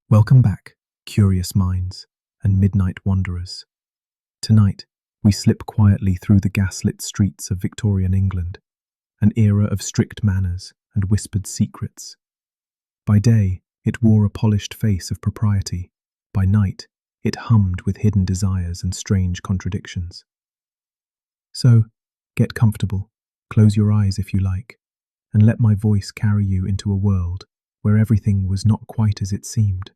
Welcome back, curious minds and midnight wanderers. Tonight, we slip quietly through the gaslit streets of Victorian England, an era of strict manners and whispered secrets. By day, it wore a polished face of propriety. By night, it hummed with hidden desires and strange contradictions. So, get comfortable, close your eyes if you like, and let my voice carry you into a world where everything was not quite as it seemed.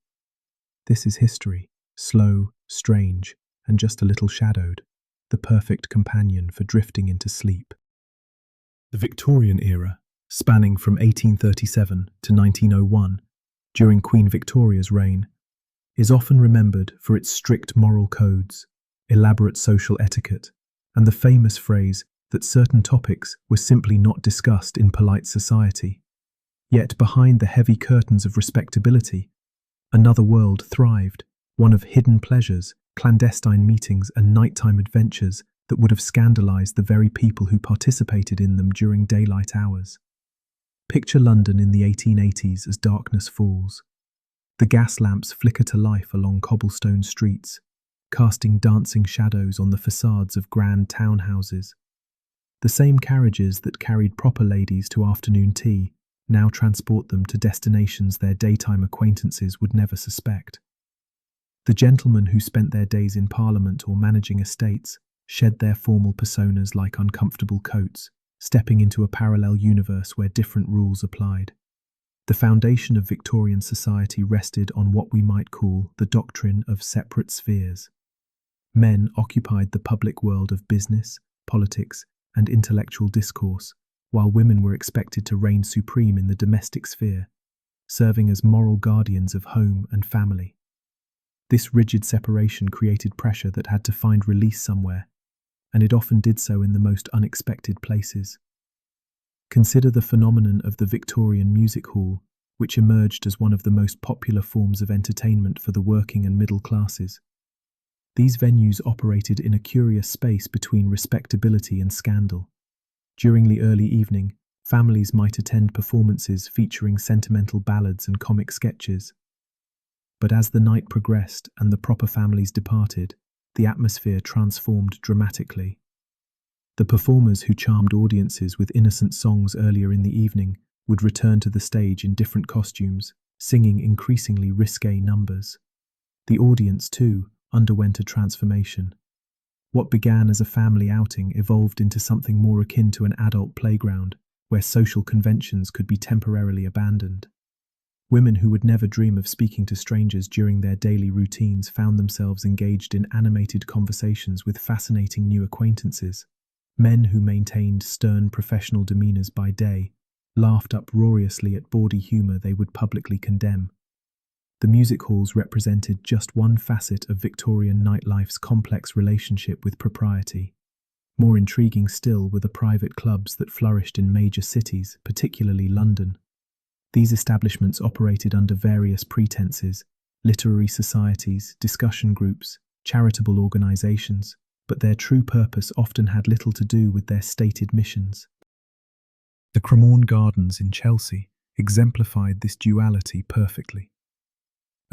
This is history, slow, strange, and just a little shadowed, the perfect companion for drifting into sleep. The Victorian era, spanning from 1837 to 1901, during Queen Victoria's reign, is often remembered for its strict moral codes, elaborate social etiquette, and the famous phrase that certain topics were simply not discussed in polite society. Yet behind the heavy curtains of respectability, another world thrived, one of hidden pleasures, clandestine meetings, and nighttime adventures that would have scandalized the very people who participated in them during daylight hours. Picture London in the 1880s as darkness falls. The gas lamps flicker to life along cobblestone streets, casting dancing shadows on the facades of grand townhouses. The same carriages that carried proper ladies to afternoon tea now transport them to destinations their daytime acquaintances would never suspect. The gentlemen who spent their days in Parliament or managing estates shed their formal personas like uncomfortable coats, stepping into a parallel universe where different rules applied. The foundation of Victorian society rested on what we might call the doctrine of separate spheres. Men occupied the public world of business, politics, and intellectual discourse, while women were expected to reign supreme in the domestic sphere, serving as moral guardians of home and family. This rigid separation created pressure that had to find release somewhere, and it often did so in the most unexpected places. Consider the phenomenon of the Victorian music hall, which emerged as one of the most popular forms of entertainment for the working and middle classes. These venues operated in a curious space between respectability and scandal. During the early evening, families might attend performances featuring sentimental ballads and comic sketches. But as the night progressed and the proper families departed, the atmosphere transformed dramatically. The performers who charmed audiences with innocent songs earlier in the evening would return to the stage in different costumes, singing increasingly risque numbers. The audience, too, underwent a transformation. What began as a family outing evolved into something more akin to an adult playground, where social conventions could be temporarily abandoned. Women who would never dream of speaking to strangers during their daily routines found themselves engaged in animated conversations with fascinating new acquaintances. Men who maintained stern professional demeanors by day laughed uproariously at bawdy humor they would publicly condemn. The music halls represented just one facet of Victorian nightlife's complex relationship with propriety. More intriguing still were the private clubs that flourished in major cities, particularly London. These establishments operated under various pretenses: literary societies, discussion groups, charitable organizations, but their true purpose often had little to do with their stated missions. The Cremorne Gardens in Chelsea exemplified this duality perfectly.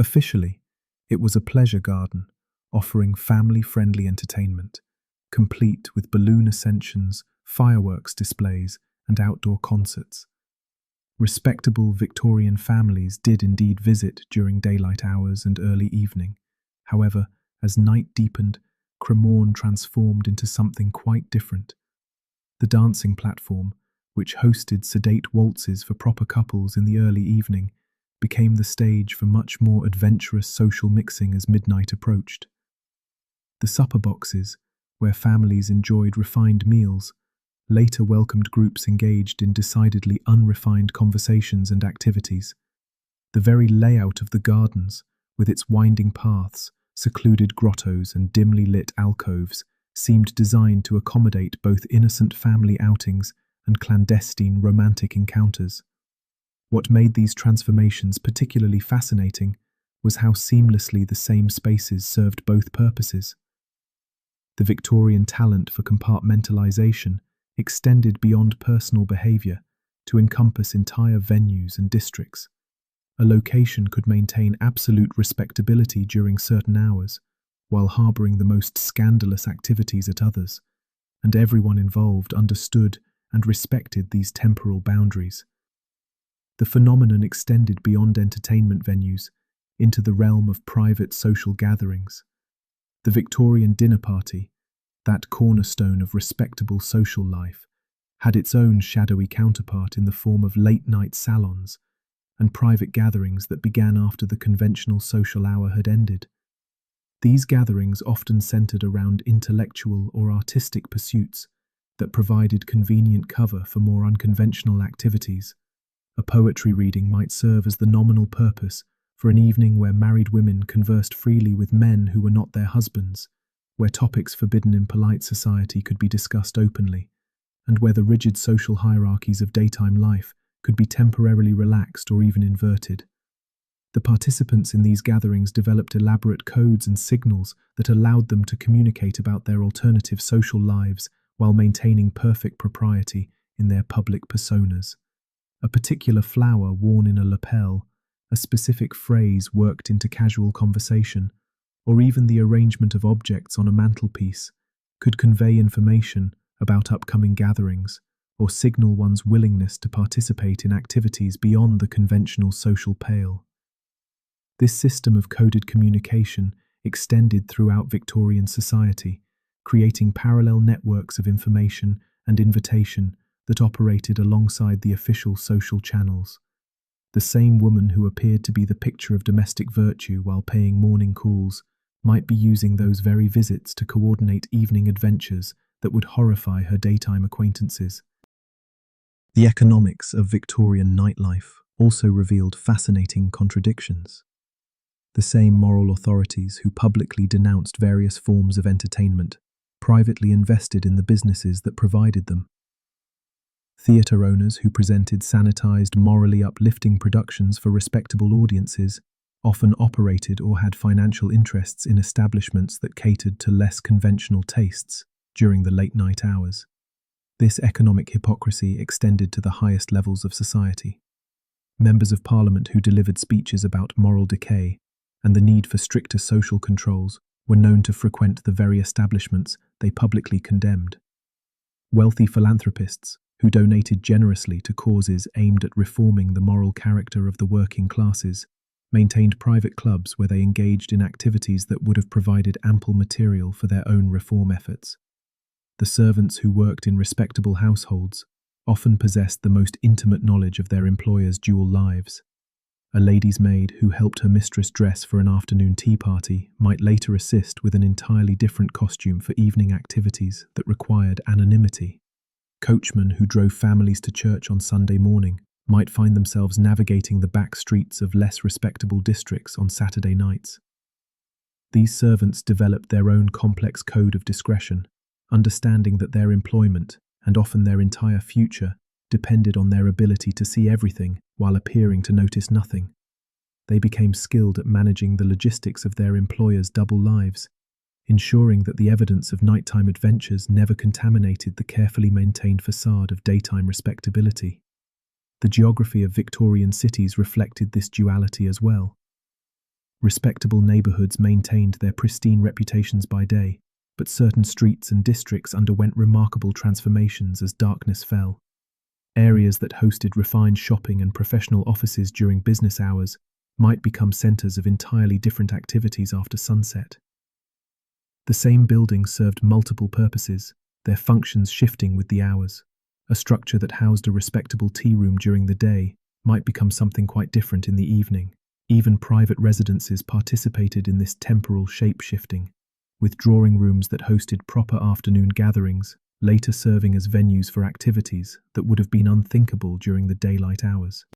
Officially, it was a pleasure garden, offering family-friendly entertainment, complete with balloon ascensions, fireworks displays, and outdoor concerts. Respectable Victorian families did indeed visit during daylight hours and early evening. However, as night deepened, Cremorne transformed into something quite different. The dancing platform, which hosted sedate waltzes for proper couples in the early evening, became the stage for much more adventurous social mixing as midnight approached. The supper boxes, where families enjoyed refined meals, later welcomed groups engaged in decidedly unrefined conversations and activities. The very layout of the gardens, with its winding paths, secluded grottos, and dimly lit alcoves, seemed designed to accommodate both innocent family outings and clandestine romantic encounters. What made these transformations particularly fascinating was how seamlessly the same spaces served both purposes. The Victorian talent for compartmentalization extended beyond personal behavior to encompass entire venues and districts. A location could maintain absolute respectability during certain hours, while harboring the most scandalous activities at others, and everyone involved understood and respected these temporal boundaries. The phenomenon extended beyond entertainment venues into the realm of private social gatherings. The Victorian dinner party, that cornerstone of respectable social life, had its own shadowy counterpart in the form of late-night salons and private gatherings that began after the conventional social hour had ended. These gatherings often centered around intellectual or artistic pursuits that provided convenient cover for more unconventional activities. A poetry reading might serve as the nominal purpose for an evening where married women conversed freely with men who were not their husbands, where topics forbidden in polite society could be discussed openly, and where the rigid social hierarchies of daytime life could be temporarily relaxed or even inverted. The participants in these gatherings developed elaborate codes and signals that allowed them to communicate about their alternative social lives while maintaining perfect propriety in their public personas. A particular flower worn in a lapel, a specific phrase worked into casual conversation, or even the arrangement of objects on a mantelpiece could convey information about upcoming gatherings or signal one's willingness to participate in activities beyond the conventional social pale. This system of coded communication extended throughout Victorian society, creating parallel networks of information and invitation that operated alongside the official social channels. The same woman who appeared to be the picture of domestic virtue while paying morning calls might be using those very visits to coordinate evening adventures that would horrify her daytime acquaintances. The economics of Victorian nightlife also revealed fascinating contradictions. The same moral authorities who publicly denounced various forms of entertainment privately invested in the businesses that provided them. Theatre owners who presented sanitized, morally uplifting productions for respectable audiences often operated or had financial interests in establishments that catered to less conventional tastes during the late-night hours. This economic hypocrisy extended to the highest levels of society. Members of Parliament who delivered speeches about moral decay and the need for stricter social controls were known to frequent the very establishments they publicly condemned. Wealthy philanthropists who donated generously to causes aimed at reforming the moral character of the working classes maintained private clubs where they engaged in activities that would have provided ample material for their own reform efforts. The servants who worked in respectable households often possessed the most intimate knowledge of their employers' dual lives. A lady's maid who helped her mistress dress for an afternoon tea party might later assist with an entirely different costume for evening activities that required anonymity. Coachmen who drove families to church on Sunday morning might find themselves navigating the back streets of less respectable districts on Saturday nights. These servants developed their own complex code of discretion, understanding that their employment, and often their entire future, depended on their ability to see everything while appearing to notice nothing. They became skilled at managing the logistics of their employers' double lives, ensuring that the evidence of nighttime adventures never contaminated the carefully maintained facade of daytime respectability. The geography of Victorian cities reflected this duality as well. Respectable neighbourhoods maintained their pristine reputations by day, but certain streets and districts underwent remarkable transformations as darkness fell. Areas that hosted refined shopping and professional offices during business hours might become centres of entirely different activities after sunset. The same building served multiple purposes, their functions shifting with the hours. A structure that housed a respectable tea room during the day might become something quite different in the evening. Even private residences participated in this temporal shape-shifting, with drawing rooms that hosted proper afternoon gatherings, later serving as venues for activities that would have been unthinkable during the daylight hours.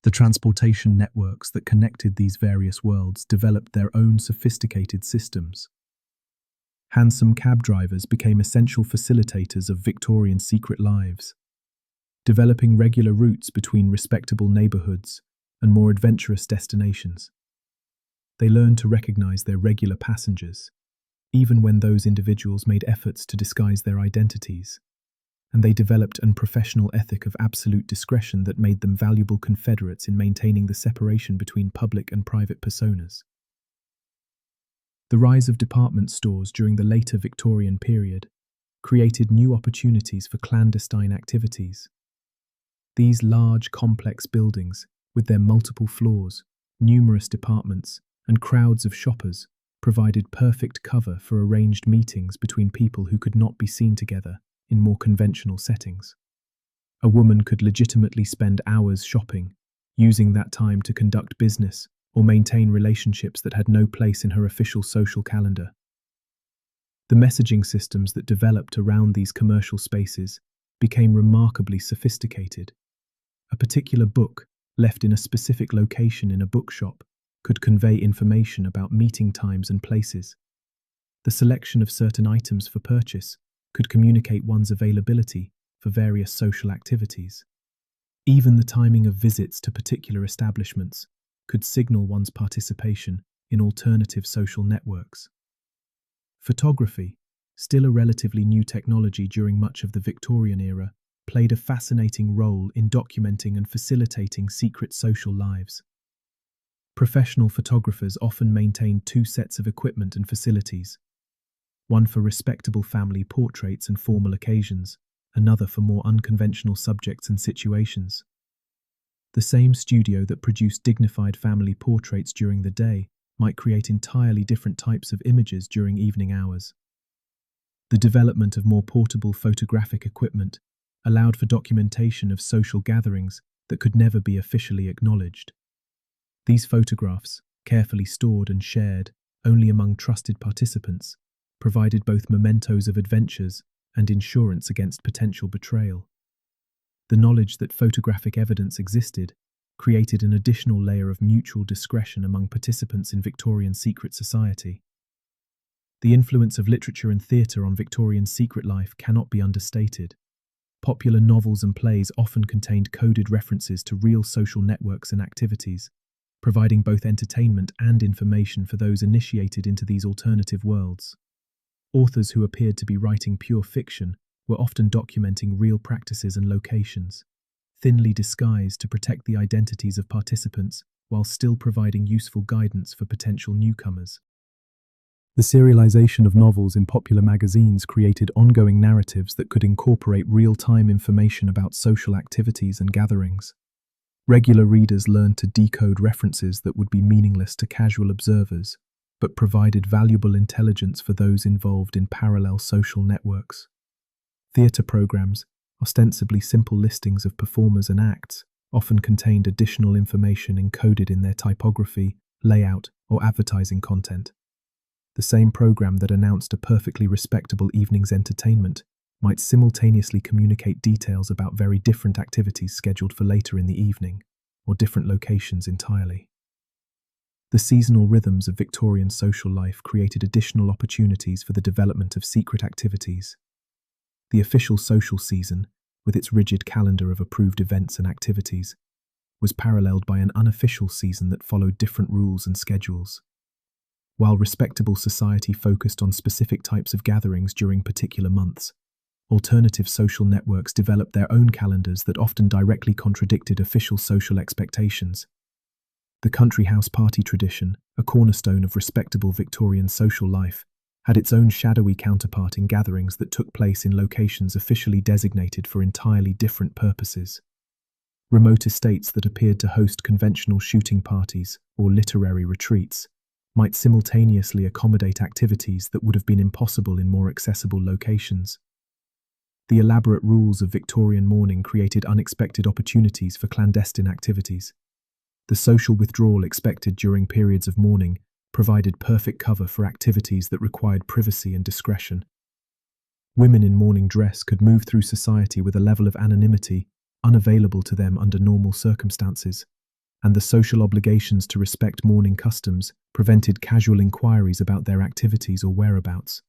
The transportation networks that connected these various worlds developed their own sophisticated systems. Hansom cab drivers became essential facilitators of Victorian secret lives, developing regular routes between respectable neighbourhoods and more adventurous destinations. They learned to recognise their regular passengers, even when those individuals made efforts to disguise their identities, and they developed an professional ethic of absolute discretion that made them valuable confederates in maintaining the separation between public and private personas. The rise of department stores during the later Victorian period created new opportunities for clandestine activities. These large, complex buildings, with their multiple floors, numerous departments, and crowds of shoppers, provided perfect cover for arranged meetings between people who could not be seen together in more conventional settings. A woman could legitimately spend hours shopping, using that time to conduct business or maintain relationships that had no place in her official social calendar. The messaging systems that developed around these commercial spaces became remarkably sophisticated. A particular book, left in a specific location in a bookshop, could convey information about meeting times and places. The selection of certain items for purchase could communicate one's availability for various social activities. Even the timing of visits to particular establishments could signal one's participation in alternative social networks. Photography, still a relatively new technology during much of the Victorian era, played a fascinating role in documenting and facilitating secret social lives. Professional photographers often maintained two sets of equipment and facilities, one for respectable family portraits and formal occasions, another for more unconventional subjects and situations. The same studio that produced dignified family portraits during the day might create entirely different types of images during evening hours. The development of more portable photographic equipment allowed for documentation of social gatherings that could never be officially acknowledged. These photographs, carefully stored and shared only among trusted participants, provided both mementos of adventures and insurance against potential betrayal. The knowledge that photographic evidence existed created an additional layer of mutual discretion among participants in Victorian secret society. The influence of literature and theatre on Victorian secret life cannot be understated. Popular novels and plays often contained coded references to real social networks and activities, providing both entertainment and information for those initiated into these alternative worlds. Authors who appeared to be writing pure fiction were often documenting real practices and locations, thinly disguised to protect the identities of participants while still providing useful guidance for potential newcomers. The serialization of novels in popular magazines created ongoing narratives that could incorporate real-time information about social activities and gatherings. Regular readers learned to decode references that would be meaningless to casual observers, but provided valuable intelligence for those involved in parallel social networks. Theatre programs, ostensibly simple listings of performers and acts, often contained additional information encoded in their typography, layout, or advertising content. The same program that announced a perfectly respectable evening's entertainment might simultaneously communicate details about very different activities scheduled for later in the evening, or different locations entirely. The seasonal rhythms of Victorian social life created additional opportunities for the development of secret activities. The official social season, with its rigid calendar of approved events and activities, was paralleled by an unofficial season that followed different rules and schedules. While respectable society focused on specific types of gatherings during particular months, alternative social networks developed their own calendars that often directly contradicted official social expectations. The country house party tradition, a cornerstone of respectable Victorian social life, had its own shadowy counterpart in gatherings that took place in locations officially designated for entirely different purposes. Remote estates that appeared to host conventional shooting parties or literary retreats might simultaneously accommodate activities that would have been impossible in more accessible locations. The elaborate rules of Victorian mourning created unexpected opportunities for clandestine activities. The social withdrawal expected during periods of mourning provided perfect cover for activities that required privacy and discretion. Women in mourning dress could move through society with a level of anonymity unavailable to them under normal circumstances, and the social obligations to respect mourning customs prevented casual inquiries about their activities or whereabouts.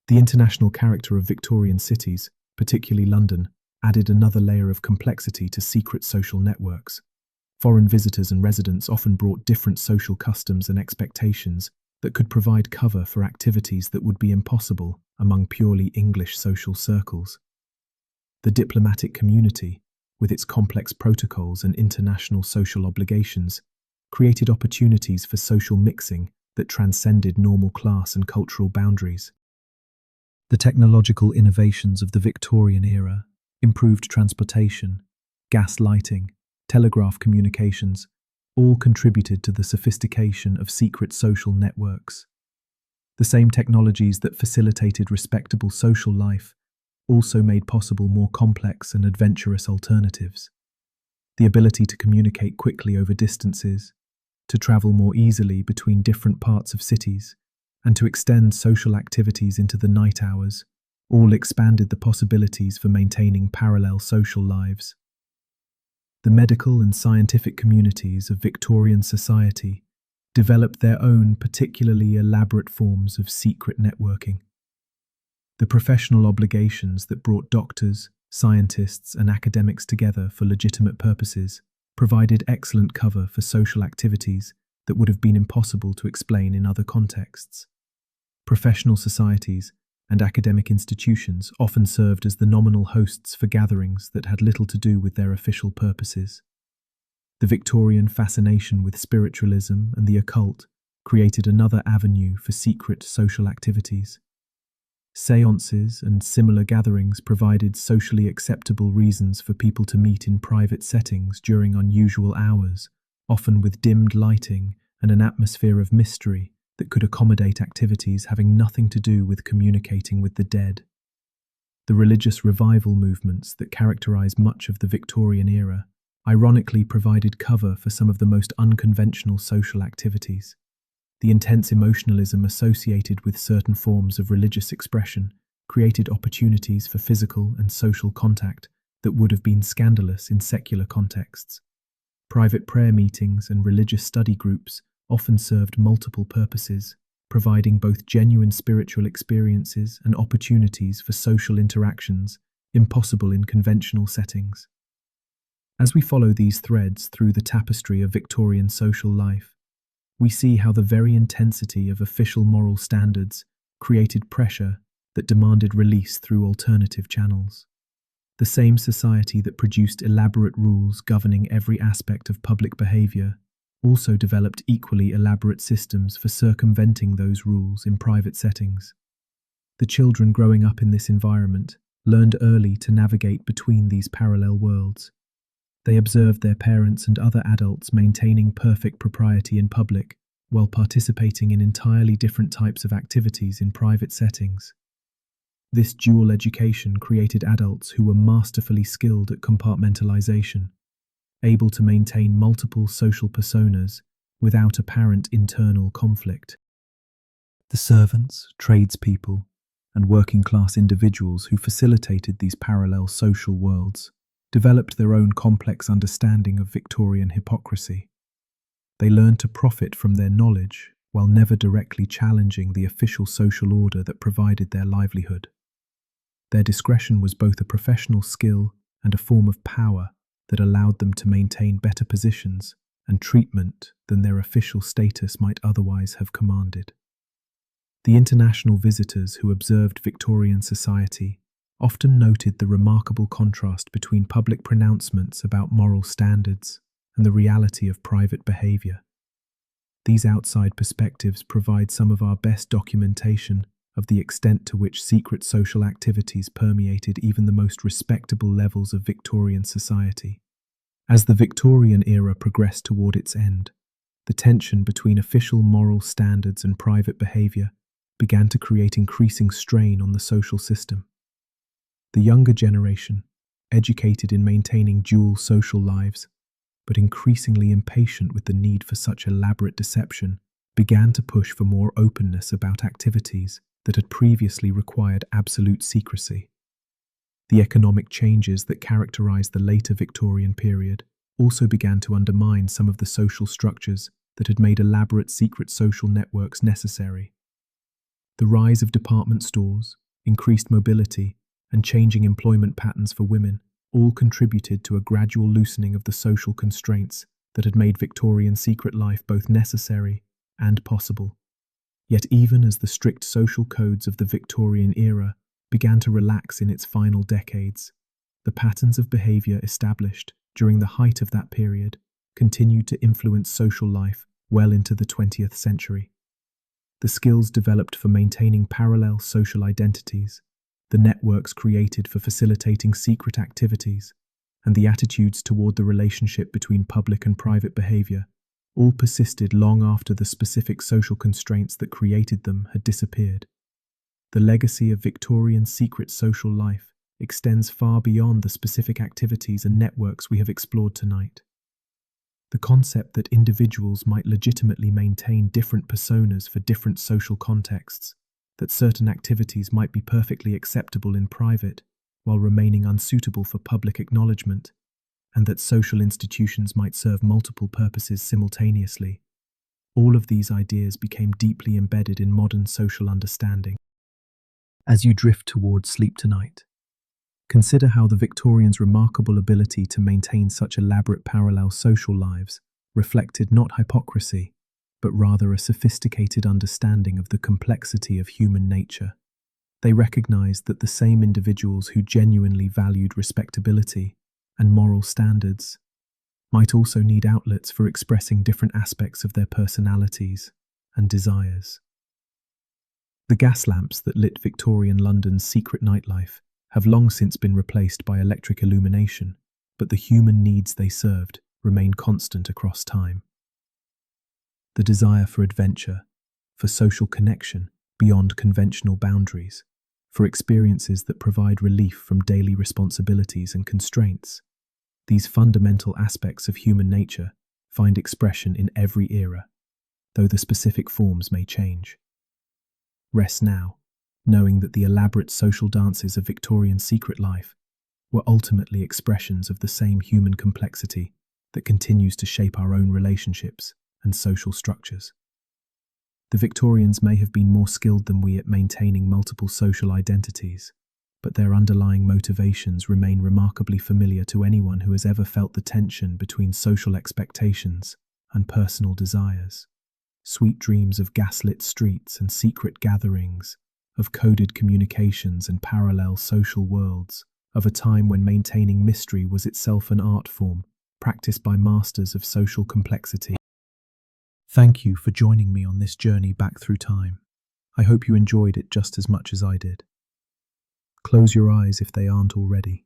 The international character of Victorian cities, particularly London, added another layer of complexity to secret social networks. Foreign visitors and residents often brought different social customs and expectations that could provide cover for activities that would be impossible among purely English social circles. The diplomatic community, with its complex protocols and international social obligations, created opportunities for social mixing that transcended normal class and cultural boundaries. The technological innovations of the Victorian era, improved transportation, gas lighting, telegraph communications, all contributed to the sophistication of secret social networks. The same technologies that facilitated respectable social life also made possible more complex and adventurous alternatives. The ability to communicate quickly over distances, to travel more easily between different parts of cities, and to extend social activities into the night hours, all expanded the possibilities for maintaining parallel social lives. The medical and scientific communities of Victorian society developed their own particularly elaborate forms of secret networking. The professional obligations that brought doctors, scientists, and academics together for legitimate purposes provided excellent cover for social activities that would have been impossible to explain in other contexts. Professional societies and academic institutions often served as the nominal hosts for gatherings that had little to do with their official purposes. The Victorian fascination with spiritualism and the occult created another avenue for secret social activities. Séances and similar gatherings provided socially acceptable reasons for people to meet in private settings during unusual hours, often with dimmed lighting and an atmosphere of mystery that could accommodate activities having nothing to do with communicating with the dead. The religious revival movements that characterized much of the Victorian era ironically provided cover for some of the most unconventional social activities. The intense emotionalism associated with certain forms of religious expression created opportunities for physical and social contact that would have been scandalous in secular contexts. Private prayer meetings and religious study groups often served multiple purposes, providing both genuine spiritual experiences and opportunities for social interactions impossible in conventional settings. As we follow these threads through the tapestry of Victorian social life, we see how the very intensity of official moral standards created pressure that demanded release through alternative channels. The same society that produced elaborate rules governing every aspect of public behavior also developed equally elaborate systems for circumventing those rules in private settings. The children growing up in this environment learned early to navigate between these parallel worlds. They observed their parents and other adults maintaining perfect propriety in public, while participating in entirely different types of activities in private settings. This dual education created adults who were masterfully skilled at compartmentalization, able to maintain multiple social personas without apparent internal conflict. The servants, tradespeople, and working-class individuals who facilitated these parallel social worlds developed their own complex understanding of Victorian hypocrisy. They learned to profit from their knowledge while never directly challenging the official social order that provided their livelihood. Their discretion was both a professional skill and a form of power that allowed them to maintain better positions and treatment than their official status might otherwise have commanded. The international visitors who observed Victorian society often noted the remarkable contrast between public pronouncements about moral standards and the reality of private behavior. These outside perspectives provide some of our best documentation of the extent to which secret social activities permeated even the most respectable levels of Victorian society. As the Victorian era progressed toward its end, the tension between official moral standards and private behavior began to create increasing strain on the social system. The younger generation, educated in maintaining dual social lives, but increasingly impatient with the need for such elaborate deception, began to push for more openness about activities that had previously required absolute secrecy. The economic changes that characterized the later Victorian period also began to undermine some of the social structures that had made elaborate secret social networks necessary. The rise of department stores, increased mobility, and changing employment patterns for women all contributed to a gradual loosening of the social constraints that had made Victorian secret life both necessary and possible. Yet even as the strict social codes of the Victorian era began to relax in its final decades, the patterns of behavior established during the height of that period continued to influence social life well into the 20th century. The skills developed for maintaining parallel social identities, the networks created for facilitating secret activities, and the attitudes toward the relationship between public and private behavior all persisted long after the specific social constraints that created them had disappeared. The legacy of Victorian secret social life extends far beyond the specific activities and networks we have explored tonight. The concept that individuals might legitimately maintain different personas for different social contexts, that certain activities might be perfectly acceptable in private while remaining unsuitable for public acknowledgement, and that social institutions might serve multiple purposes simultaneously. All of these ideas became deeply embedded in modern social understanding. As you drift towards sleep tonight, consider how the Victorians' remarkable ability to maintain such elaborate parallel social lives reflected not hypocrisy, but rather a sophisticated understanding of the complexity of human nature. They recognized that the same individuals who genuinely valued respectability and moral standards might also need outlets for expressing different aspects of their personalities and desires. The gas lamps that lit Victorian London's secret nightlife have long since been replaced by electric illumination, but the human needs they served remain constant across time. The desire for adventure, for social connection beyond conventional boundaries, for experiences that provide relief from daily responsibilities and constraints. These fundamental aspects of human nature find expression in every era, though the specific forms may change. Rest now, knowing that the elaborate social dances of Victorian secret life were ultimately expressions of the same human complexity that continues to shape our own relationships and social structures. The Victorians may have been more skilled than we at maintaining multiple social identities, but their underlying motivations remain remarkably familiar to anyone who has ever felt the tension between social expectations and personal desires. Sweet dreams of gaslit streets and secret gatherings, of coded communications and parallel social worlds, of a time when maintaining mystery was itself an art form, practiced by masters of social complexity. Thank you for joining me on this journey back through time. I hope you enjoyed it just as much as I did. Close your eyes if they aren't already,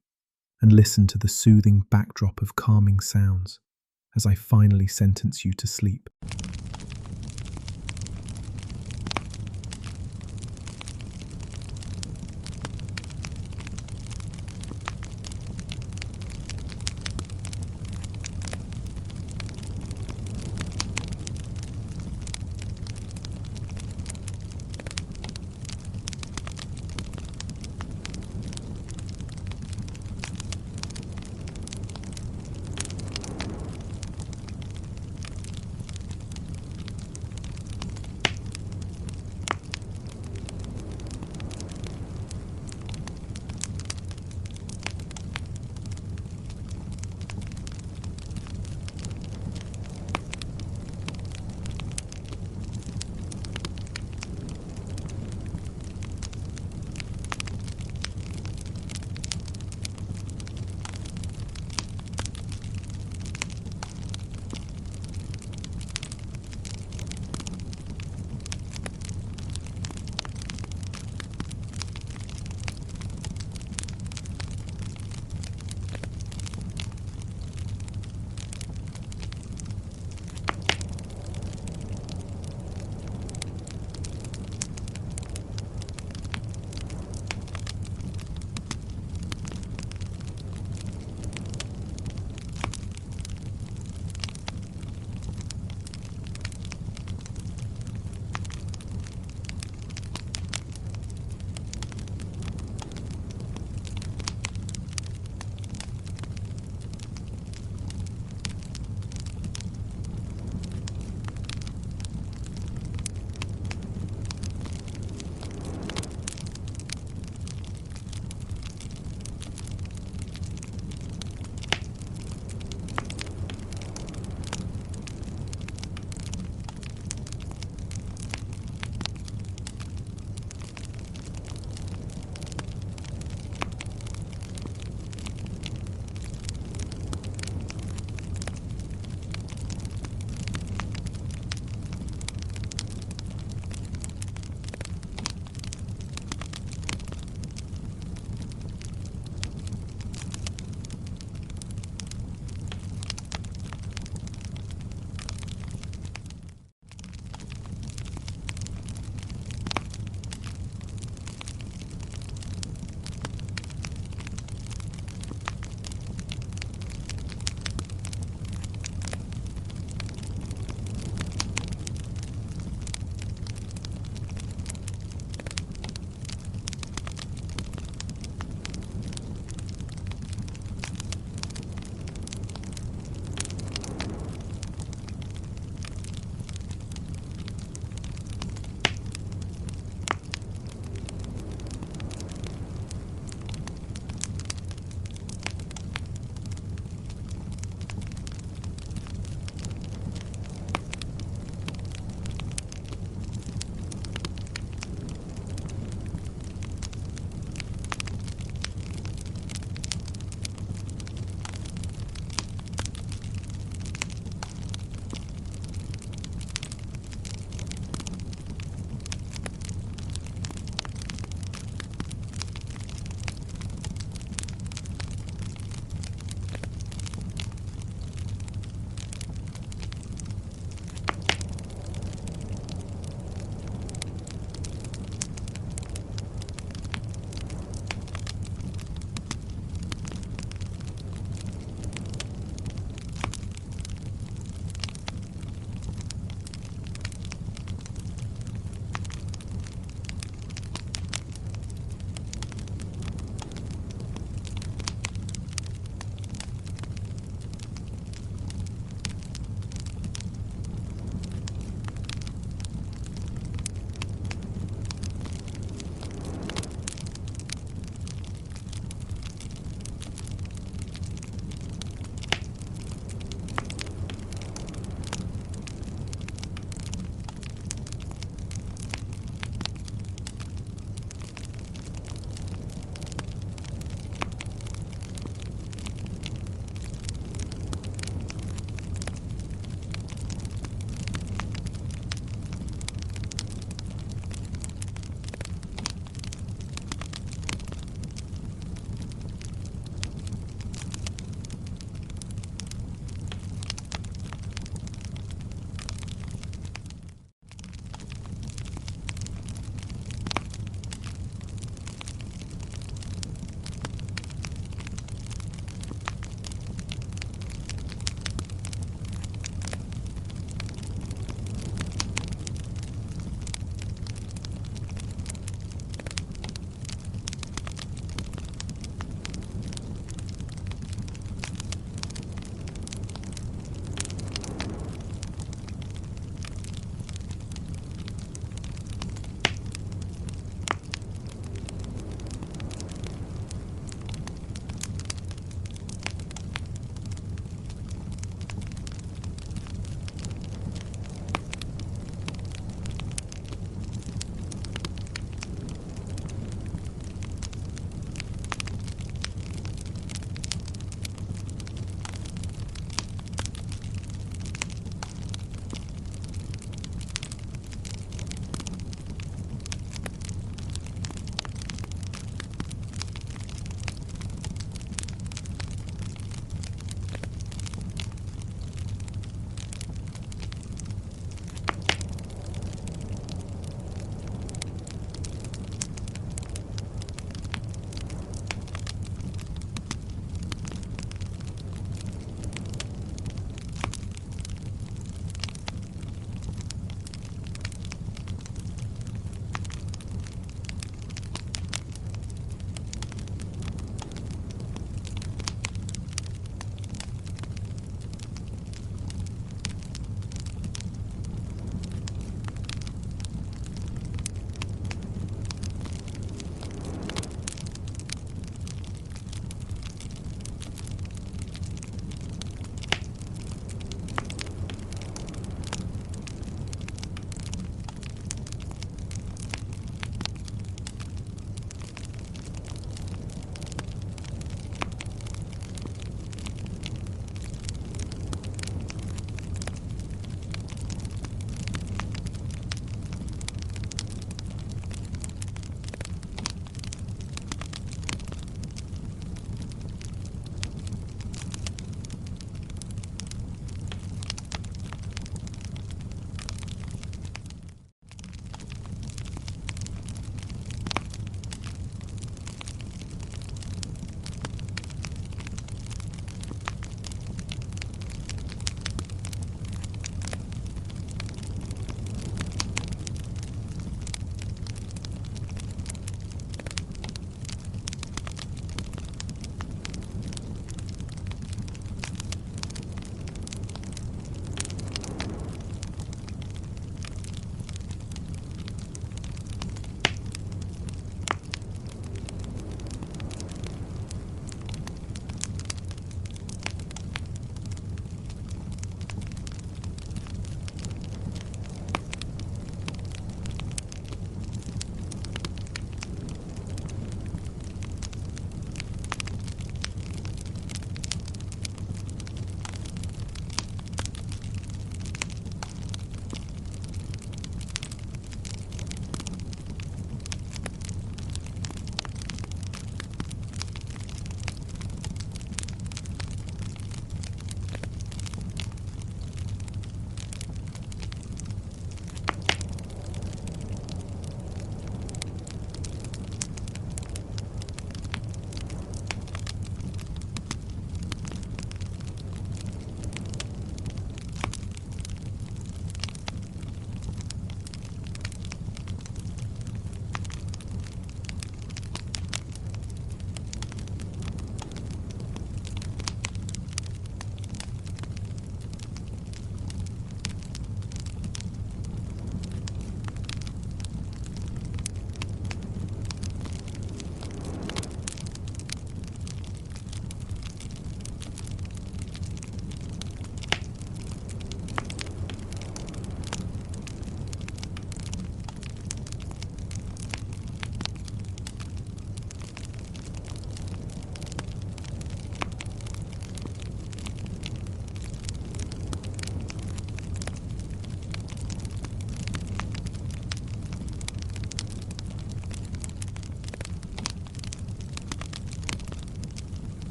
and listen to the soothing backdrop of calming sounds as I finally sentence you to sleep.